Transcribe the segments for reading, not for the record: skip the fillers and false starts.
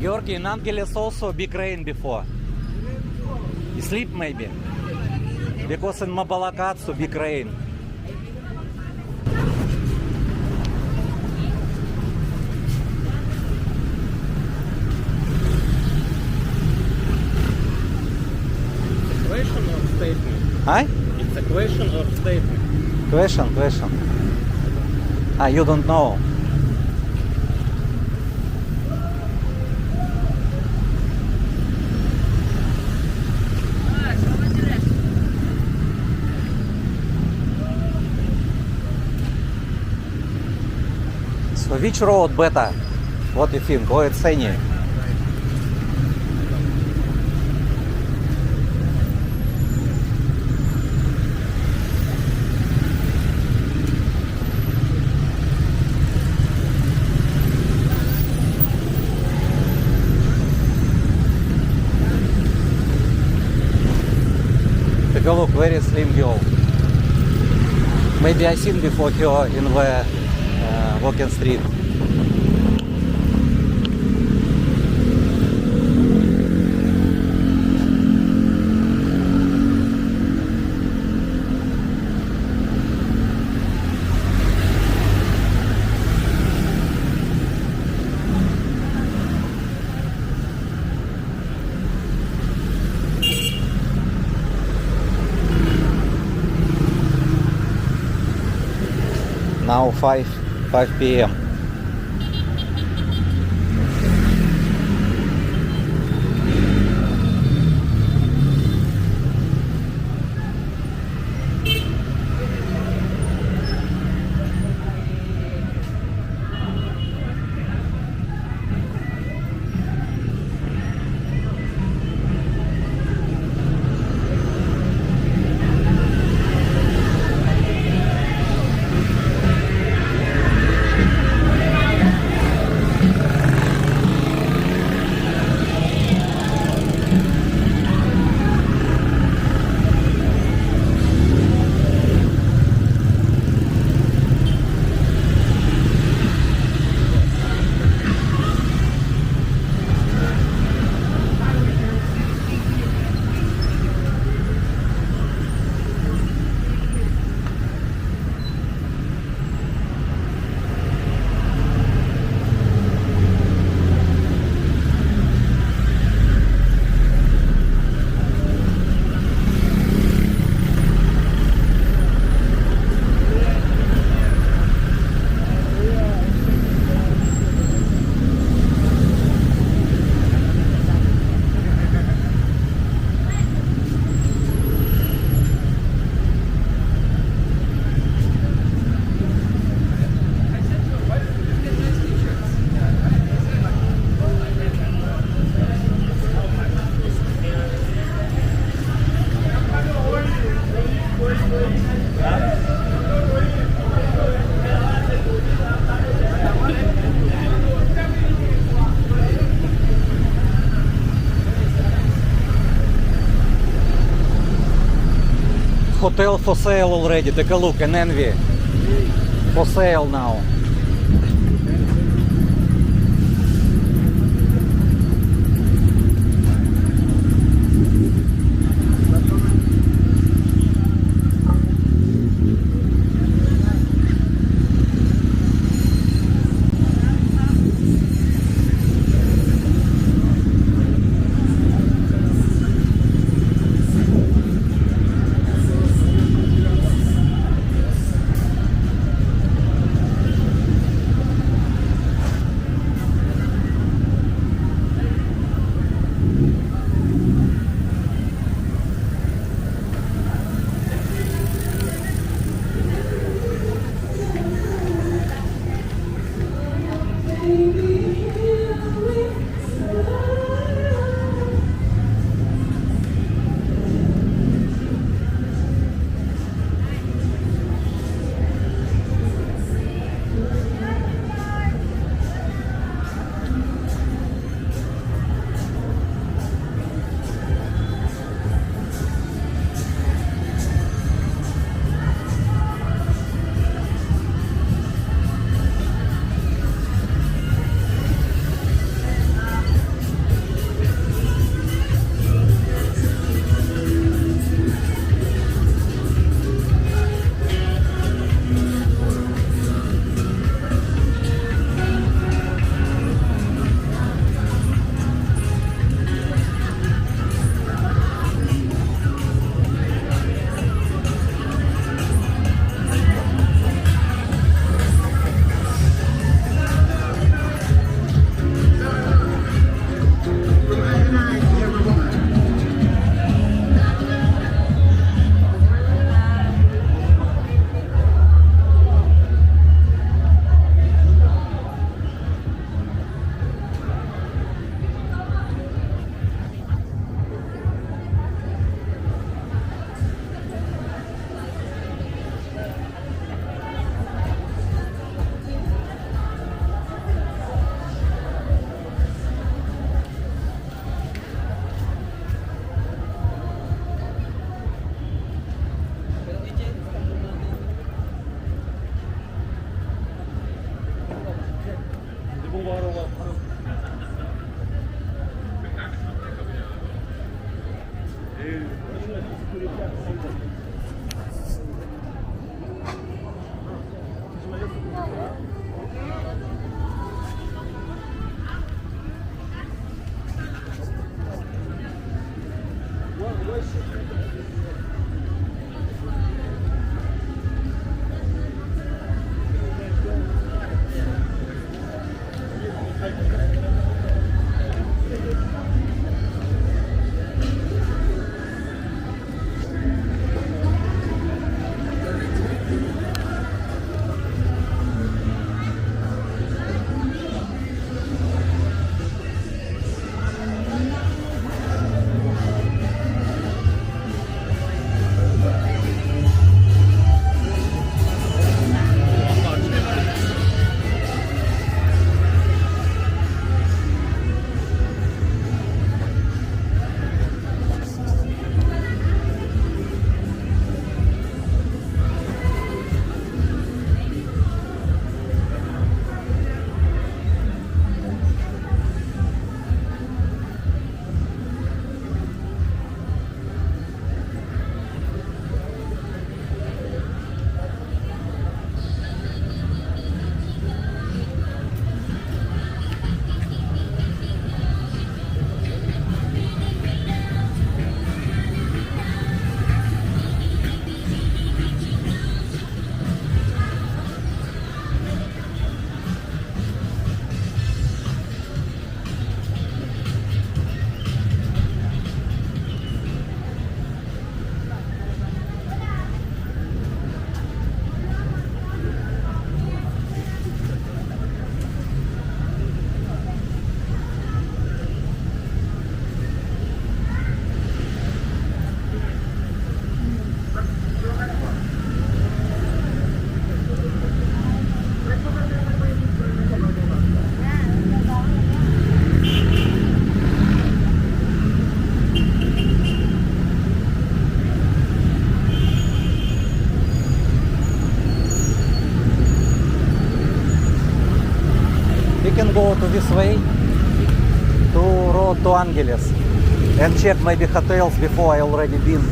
Georgi, in Angeles also big rain before. You sleep maybe? Because in Mabalakatsu big rain. Question or statement? Huh? It's a question or statement? Question. You don't know. So which road better? What do you think? Or it's any? Take a look, very slim girl. Maybe I seen before her in the walking street. Now 5 p.m. Hotel for sale already. Take a look, an Envy. For sale now. We can go to this way to road to Angeles and check maybe hotels before I already been.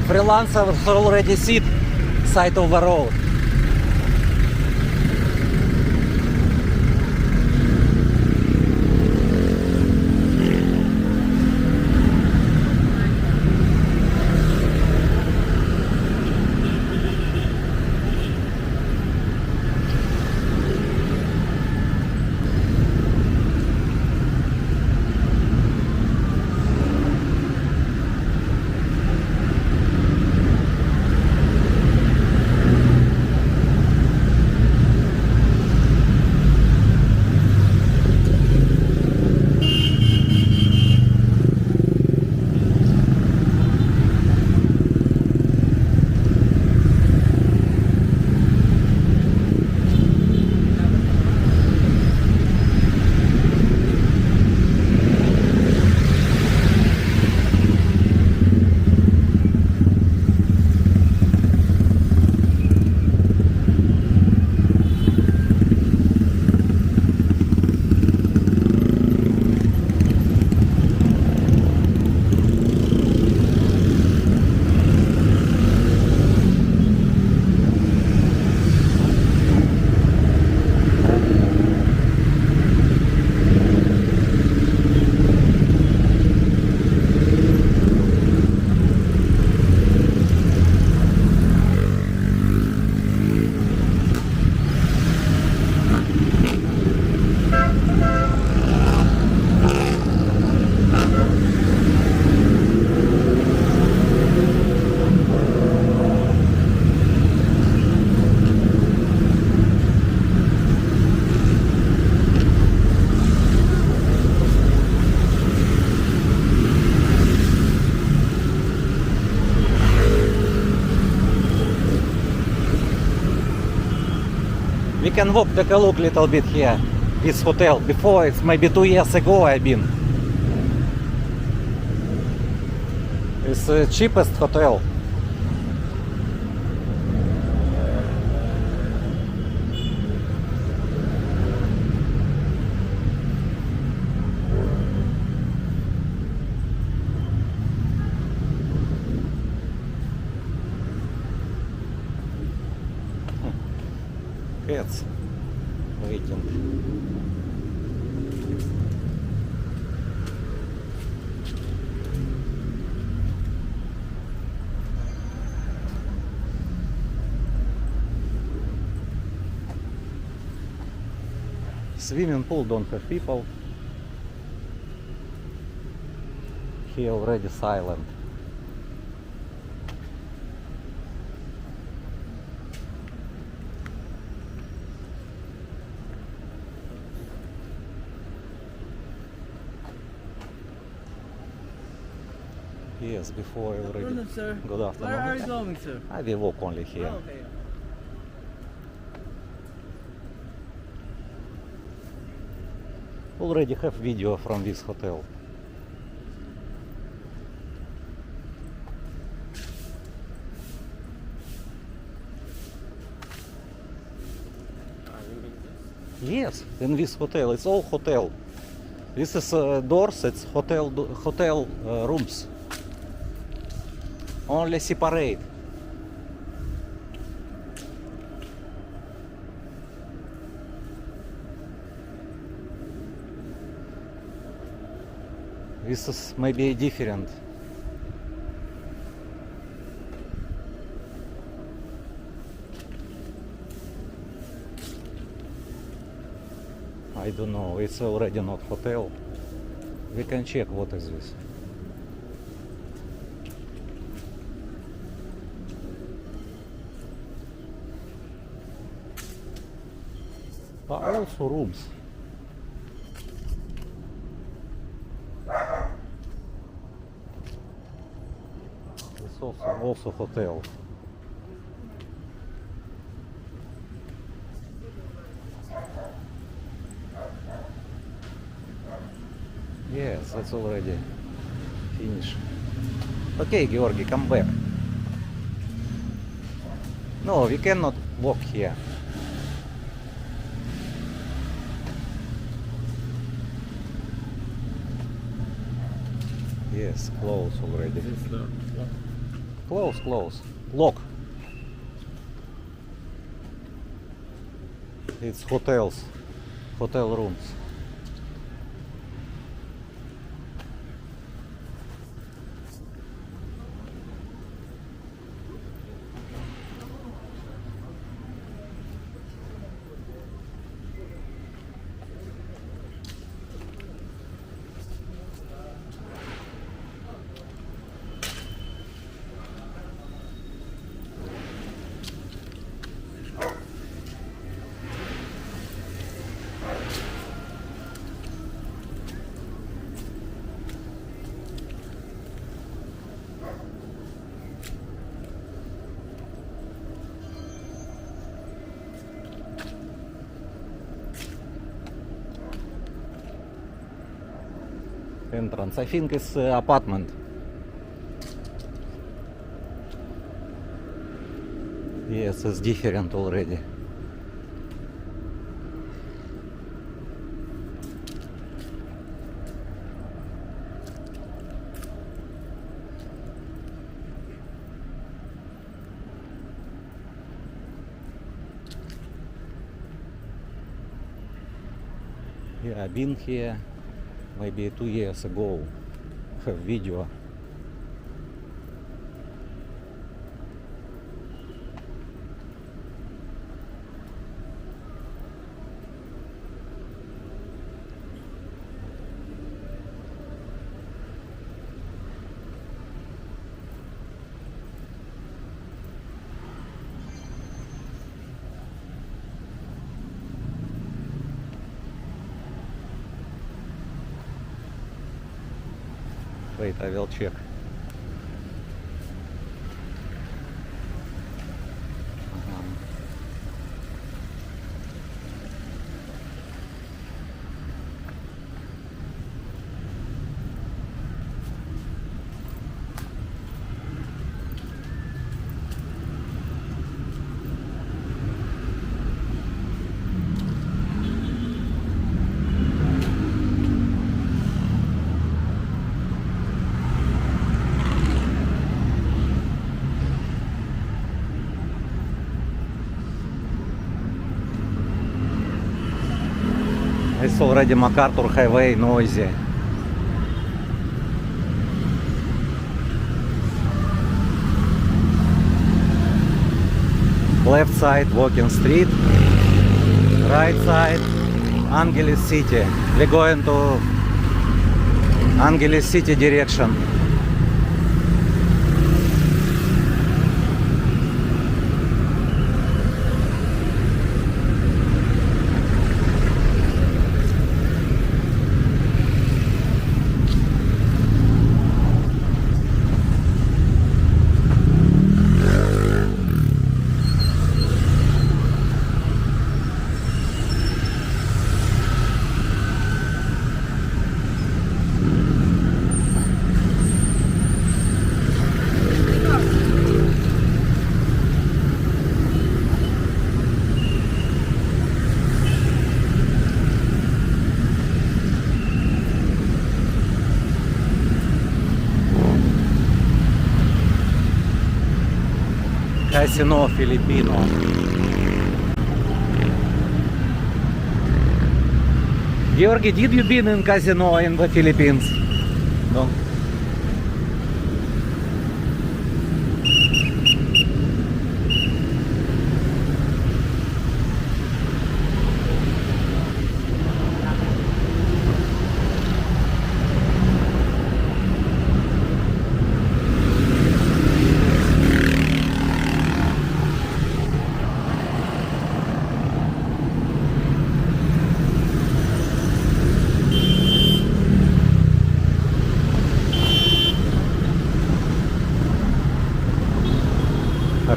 Freelancers already sit side of the road. We can walk, take a look little bit here. This hotel. Before, it's maybe 2 years ago I've been. It's the cheapest hotel. Cats waiting. Swimming pool don't have people. Here already silent. Yes, before I already. Afternoon, sir. Good afternoon. Where are you going, sir? I will walk only here. Oh, okay. Already have video from this hotel. Yes, in this hotel. It's all hotel. This is doors. It's hotel rooms. Only separate. This is maybe different. I don't know, it's already not hotel. We can check what is this. Also rooms. It's also hotel. Yes, that's already finished. Okay, Georgi, come back. No, we cannot walk here. Yes, close already. Close. Lock. It's hotels. Hotel rooms. Entrance. I think it's apartment. Yes, it's different already. Yeah, I've been here maybe 2 years ago. Have video. Wait, I will check. It's already MacArthur Highway, noisy. Left side, walking street. Right side, Angeles City. We're going to Angeles City direction. Casino Filipino. Georgi, did you been in casino in the Philippines? No.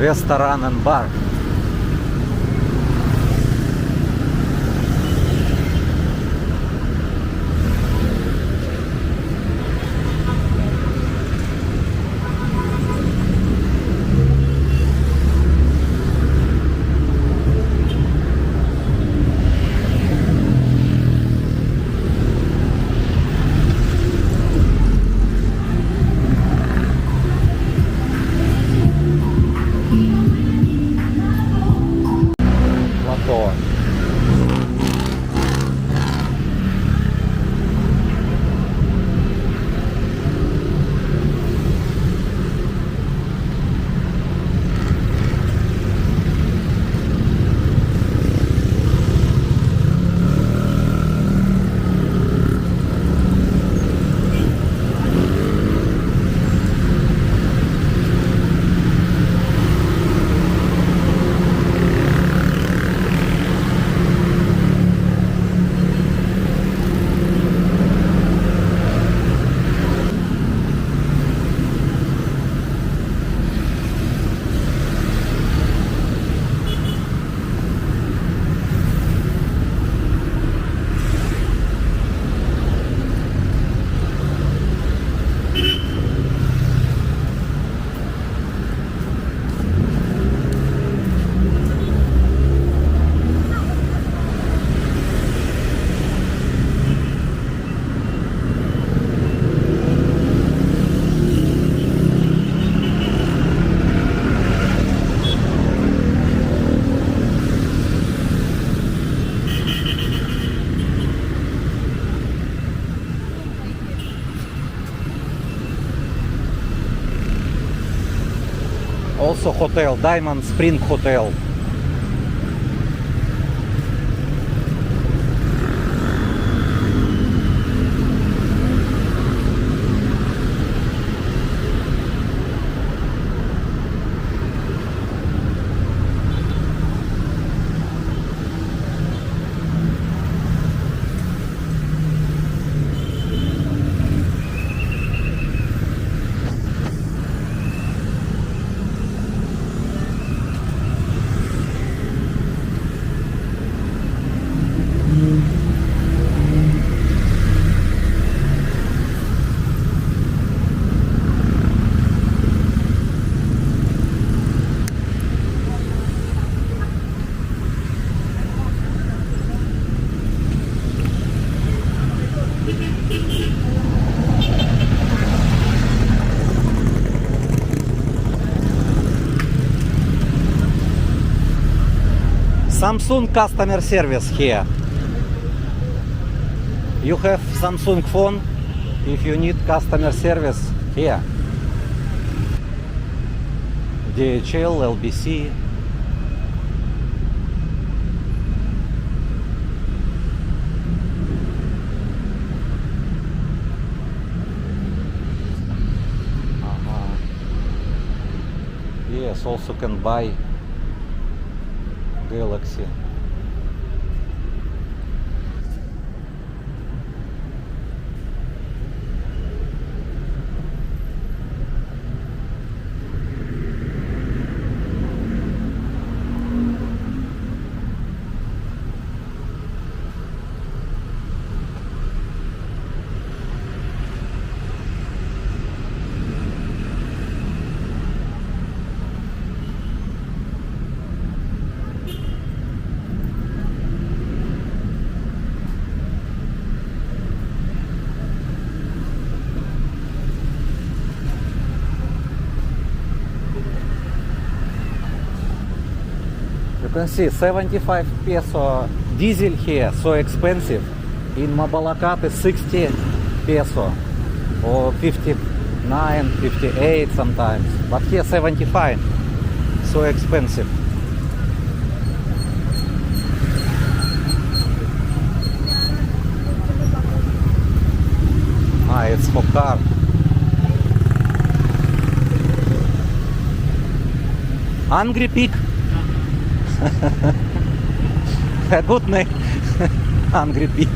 Restaurant and bar. Also hotel, Diamond Spring Hotel. Samsung customer service here. You have Samsung phone. If you need customer service, here. DHL, LBC. Yes, also can buy Galaxy. You can see 75 peso diesel here, so expensive. In Mabalacat is 60 peso or 59, 58 sometimes. But here 75, so expensive. Ah, it's for car. Angry Pig. A good name. Angry Pig.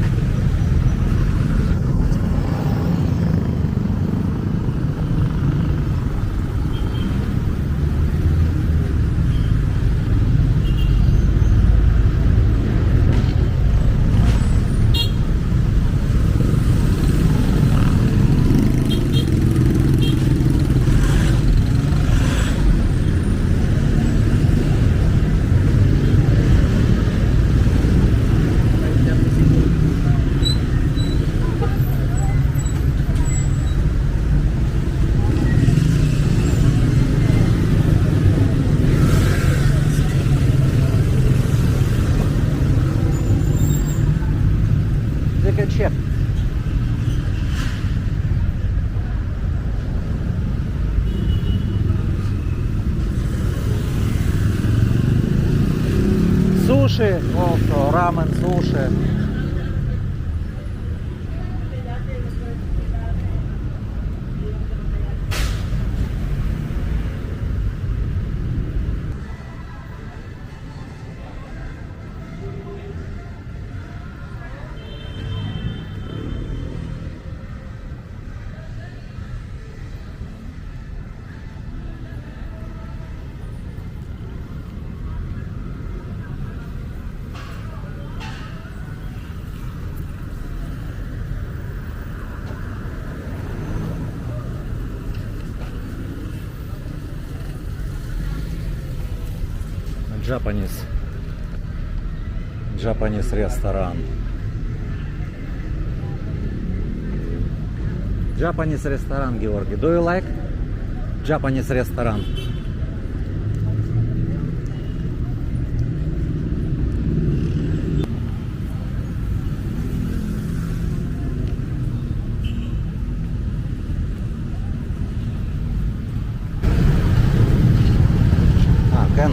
Take a check. Sushi, also ramen, sushi. Japanese restaurant. Japanese restaurant, Georgi. Do you like Japanese restaurant? Can.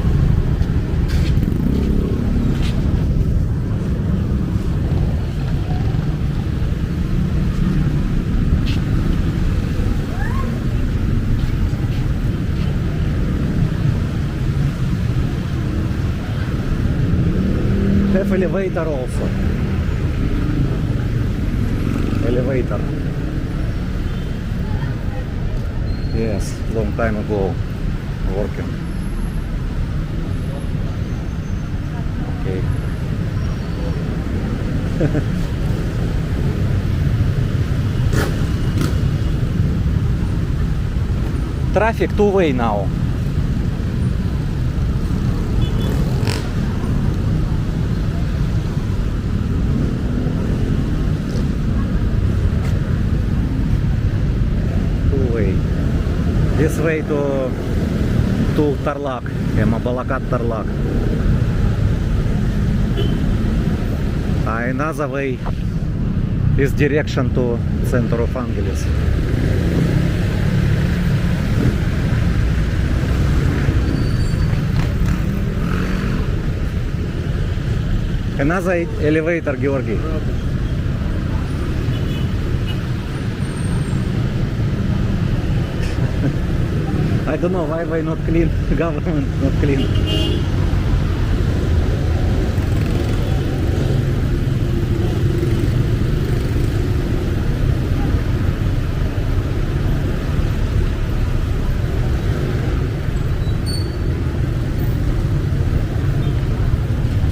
Have elevator also. Elevator. Yes, long time ago working. Okay. Traffic two-way now. Two-way. This way to Tarlac, Mabalacat Tarlac. Another way is direction to center of Angeles. Another elevator, Georgi. I don't know why not clean. Government not clean.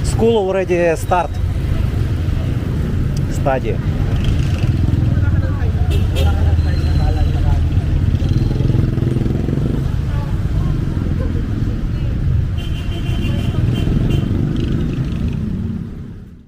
School already start study.